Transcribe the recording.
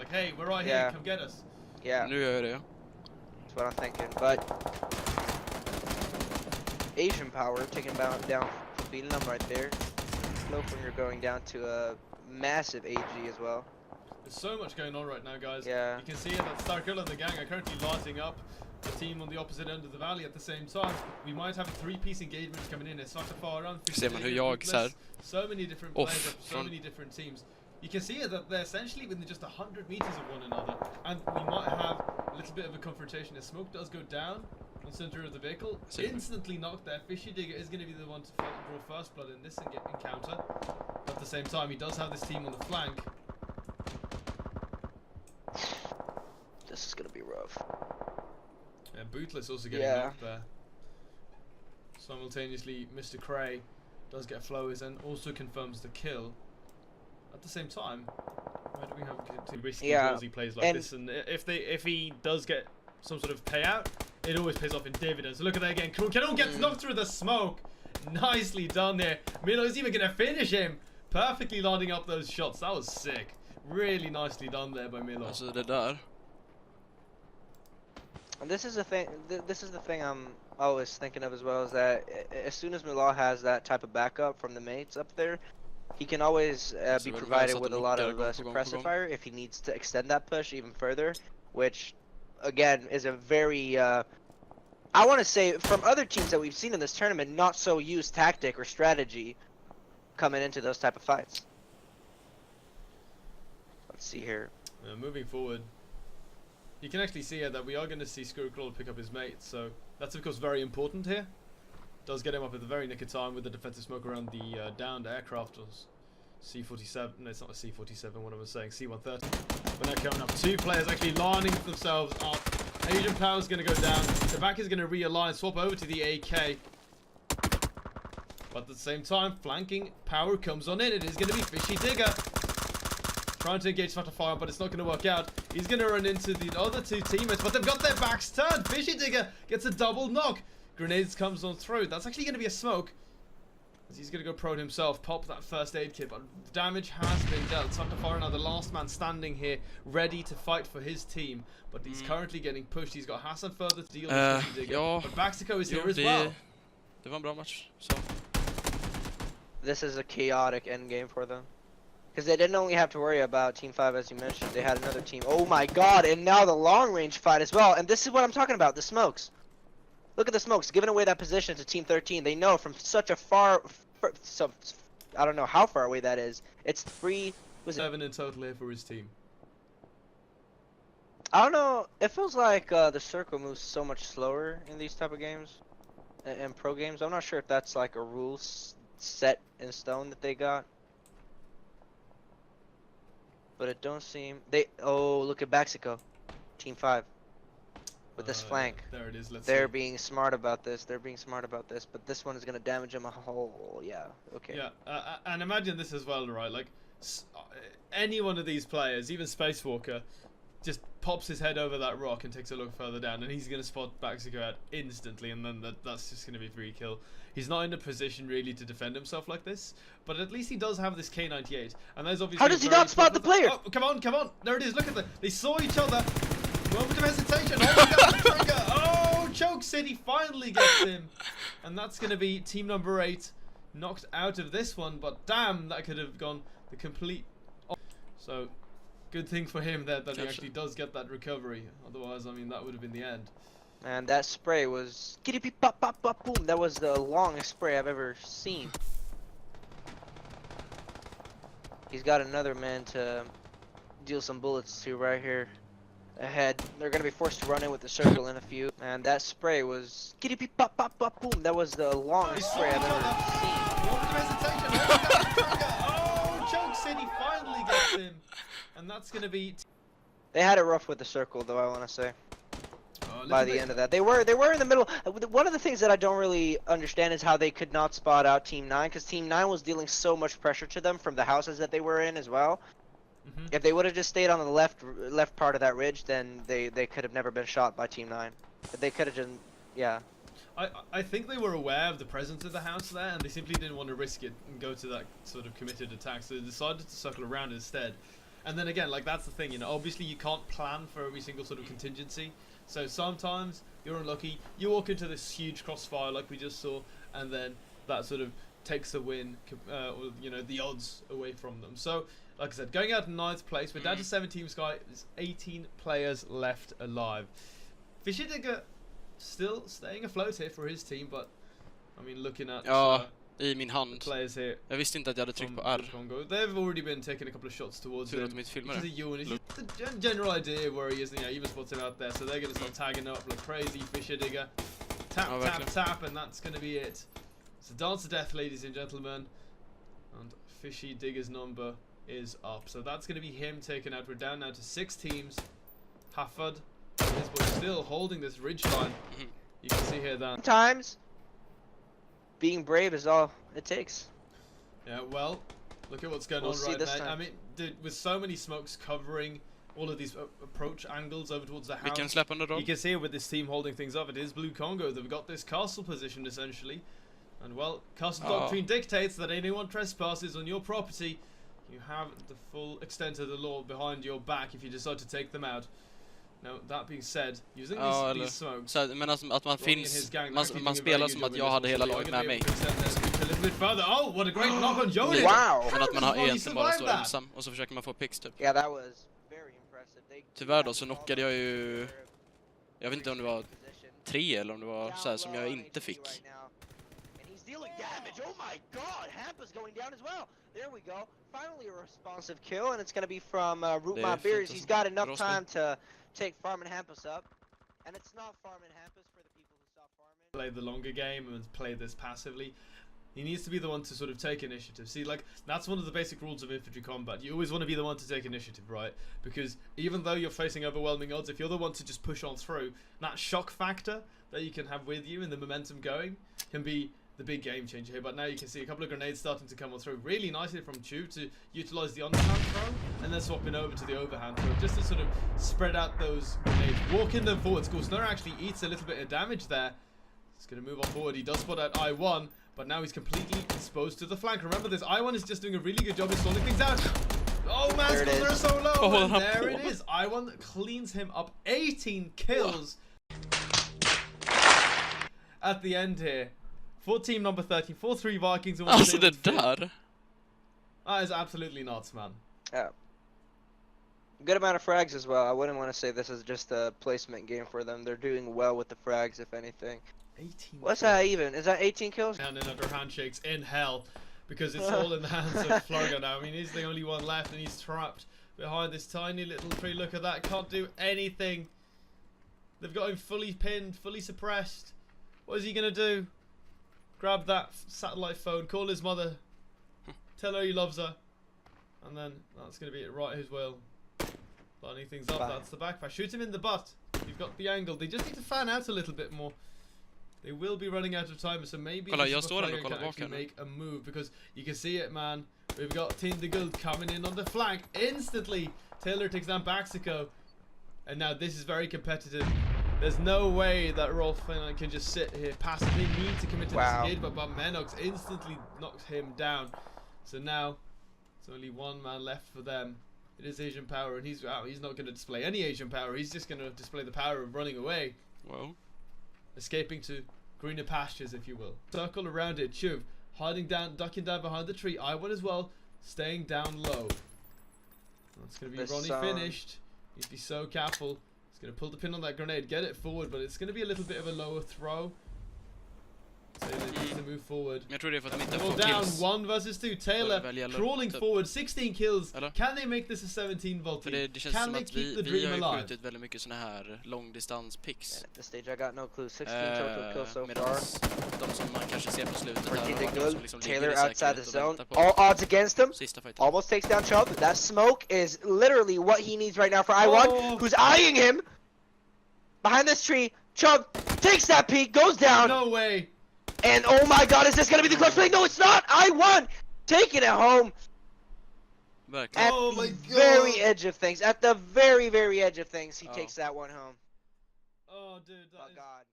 Like, hey, we're right here, come get us. Yeah. Nu gör jag det. That's what I'm thinking. But Asian power taking down Finland right there. Slowfinger going down to a massive AG as well. There's so much going on right now, guys. Yeah. You can see that Starkill and the gang are currently lighting up the team on the opposite end of the valley at the same time. We might have a three-piece engagement coming in. It's Svarta Faran, Ser man hur jag så här. so many different players, so many different teams. You can see that they're essentially within just 100 meters of one another, and we might have a little bit of a confrontation. As smoke does go down on center of the vehicle, instantly knocked there. Fishy Digger is going to be the one to draw first blood in this encounter. At the same time, he does have this team on the flank. This is gonna be rough. And Bootless also getting knocked there. Simultaneously, Mr. Cray does get flowers and also confirms the kill. At the same time, why do we have risky he plays like this? And if he does get some sort of payout, it always pays off in dividends. So look at that again. Canon gets knocked through the smoke. Nicely done there. Milo is even gonna finish him. Perfectly lining up those shots. That was sick. Really nicely done there by Milo. Alltså det där. And this is the thing. This is the thing I'm always thinking of as well, is that as soon as Milal has that type of backup from the mates up there, he can always be provided with a lot of suppressive fire if he needs to extend that push even further, which again is a very I want to say, from other teams that we've seen in this tournament, not so used tactic or strategy coming into those type of fights. Let's see here. Moving forward, you can actually see here that we are going to see Skurclaw pick up his mate, so that's of course very important here. Does get him up at the very nick of time with the defensive smoke around the downed aircraft. Or C-47, no, it's not a C-47, what I was saying, C-130. But now coming up, two players actually lining themselves up. Asian Power's going to go down. The back is going to realign, swap over to the AK. But at the same time, flanking Power comes on in. It is going to be Fishy Digger. Trying to engage Svarta Fire, but it's not going to work out. He's going to run into the other two teammates, but they've got their backs turned. Fishy Digger gets a double knock. Grenades comes on through. That's actually going to be a smoke. As he's going to go prone himself, pop that first aid kit, but damage has been dealt. Svarta Fire now the last man standing here, ready to fight for his team. But he's currently getting pushed. He's got Hassan further to deal with Fishy Digger. Ja, but Baxico is here as well. Det var en bra match. Så. This is a chaotic endgame for them. Because they didn't only have to worry about Team 5, as you mentioned. They had another team. Oh my god, and now the long-range fight as well. And this is what I'm talking about, the smokes. Look at the smokes, giving away that position to Team 13. They know from such a far... So, I don't know how far away that is. It's 3... Was it 7 in total here for his team. I don't know. It feels like the circle moves so much slower in these type of games. In pro games. I'm not sure if that's like a rule set in stone that they got. But it don't seem oh, look at Baxico, Team 5 with this flank. There it is. They're being smart about this. They're being smart about this. But this one is gonna damage them a whole. Yeah. Okay. Yeah. And imagine this as well, right? Like any one of these players, even Spacewalker, just pops his head over that rock and takes a look further down, and he's gonna spot Baxico out instantly, and then that's just gonna be free kill. He's not in a position really to defend himself like this, but at least he does have this K98, and there's obviously. How does he not spot the player? Oh, come on! There it is. Look at that. They saw each other. Moment of hesitation. Oh, the trigger. Oh, Choke City finally gets him, and that's gonna be team number 8 knocked out of this one. But damn, that could have gone the complete. So, good thing for him that he actually does get that recovery. Otherwise, I mean, that would have been the end. And that spray was kitty beep pop pop pop boom. That was the longest spray I've ever seen. He's got another man to deal some bullets to right here ahead. They're gonna be forced to run in with the circle in a few. And that spray was kitty beep pop pop pop boom. That was the longest spray I've ever seen. Oh, Choke City finally gets him, and that's gonna be. They had it rough with the circle, though. I want to say. By the end of that, they were in the middle. One of the things that I don't really understand is how they could not spot out Team 9, because Team 9 was dealing so much pressure to them from the houses that they were in as well. If they would have just stayed on the left part of that ridge, then they could have never been shot by Team 9. They could have just, yeah. I think they were aware of the presence of the house there, and they simply didn't want to risk it and go to that sort of committed attack, so they decided to circle around instead. And then again, like that's the thing, you know, obviously you can't plan for every single sort of contingency. So sometimes you're unlucky, you walk into this huge crossfire like we just saw, and then that sort of takes the win, or, you know, the odds away from them. So, like I said, going out in 9th place, we're down to 7 teams, guys. There's 18 players left alive. Fishy Digger still staying afloat here for his team, but I mean, looking at Ja, I min the hand. players here. Jag visste inte att jag hade tryckt på from R. Congo, they've already been taking a couple of shots towards Tur him. att de inte filmar Because det. of you, and it's just the general idea of where he is. You know, even spots him out there, so they're going to start tagging up like crazy. Fisher Digger, tap, Oh, tap, verkligen. tap, and that's going to be it. It's a dance to death, ladies and gentlemen. And Fishy Digger's number is up, so that's going to be him taken out. We're down now to 6 teams. Hafford, this boy still holding this ridge line. You can see here that. Sometimes being brave is all it takes. Yeah, well, look at what's going We'll on see right this now. time. I mean, dude, with so many smokes covering all of these approach angles over towards the Vilken house, släppande roll? you can see with this team holding things up, it is Blue Congo. They've got this castle position essentially. And well, castle doctrine dictates that anyone trespasses on your property, you have the full extent of the law behind your back if you decide to take them out. Now, that being said, using these smokes, Så här, men alltså, att man Ronnie and finns, his gang, man, actually man doing a spelar very som good att job jag in this hade hela one, so laget they're med gonna be mig. able to extend their scoop a little bit further. Oh, what a great knock on Jody! Wow. Men att man har How does egentligen bara Ronnie står survive ensam och så försöker man få picks typ. Yeah, that was very impressive. Tyvärr då så knockade jag ju, jag vet inte om det var 3 eller om det var så här som jag inte fick. And he's dealing damage. Oh my god, Hampa's going down as well. There we go. Finally a responsive kill, and it's going to be from Root My Beers. He's got enough time to take Farm and Hampus up. And it's not Farm and Hampus for the people who stop farming. Play the longer game and play this passively. He needs to be the one to sort of take initiative. See, like, that's one of the basic rules of infantry combat. You always want to be the one to take initiative, right? Because even though you're facing overwhelming odds, if you're the one to just push on through, that shock factor that you can have with you and the momentum going can be the big game changer here. But now you can see a couple of grenades starting to come on through really nicely from Tube to utilize the underhand throw and then swapping over to the overhand throw just to sort of spread out those grenades, walking them forward. Snow actually eats a little bit of damage there. He's going to move on forward. He does spot out I1, but now he's completely exposed to the flank. Remember this, I1 is just doing a really good job of stalling things out. Oh man, scores are so low. Oh, and there it is. I1 cleans him up. 18 kills at the end here. For team number 13, 4-3 Vikings. And Alltså det där. That is absolutely nuts, man. Yeah. Good amount of frags as well. I wouldn't want to say this is just a placement game for them. They're doing well with the frags, if anything. 18 What's that even? Is that 18 kills? And another handshakes in hell because it's all in the hands of Florgo now. I mean, he's the only one left and he's trapped behind this tiny little tree. Look at that. Can't do anything. They've got him fully pinned, fully suppressed. What is he going to do? Grab that satellite phone, call his mother, tell her he loves her, and then that's going to be it right his will. Lining things up, that's the backpack. Shoot him in the butt. You've got the angle. They just need to fan out a little bit more. They will be running out of time, so maybe Kolla, this jag står player ändå och kollar can bak actually här nu. make a move, because you can see it, man. We've got Tindergold coming in on the flank instantly. Taylor takes down Baxico, and now this is very competitive. There's no way that Rolf can just sit here passively. Need to commit to this engage, but Menox instantly knocks him down. So now it's only one man left for them. It is Asian power, and he's out. He's not going to display any Asian power. He's just going to display the power of running away. Well, Escaping to greener pastures, if you will. Circle around it. Chuv hiding down, ducking down behind the tree. I1 as well, staying down low. That's going to be Ronnie finished. Need to be so careful. He's going to pull the pin on that grenade, get it forward, but it's going to be a little bit of a lower throw. So they need to move forward. men jag tror det är för att de inte Well får down, kills. 1 versus 2. Taylor crawling forward, 16 kills. Eller? Can they make this a 17 volt För team? det känns Can som they att keep the vi dream har ju alive? skjutit väldigt mycket såna här långdistans picks. At this stage I got no clue. 16 total kills so Medan far. de som man kanske ser på slutet här Working har the varit de good. som liksom ligger Taylor i outside the säkerhet och zone. väntar på All odds against him. sista fighten. Almost takes down Chubb. That smoke is literally what he needs right now for I1, who's eyeing him behind this tree. Chubb takes that peek, goes down, No way. and oh my god, is this gonna be the clutch play? No, it's not. I1 taking it home Verkligen. at Oh my the God. very edge of things. At the very, very edge of things, he takes that one home. Oh, dude, that Oh is god.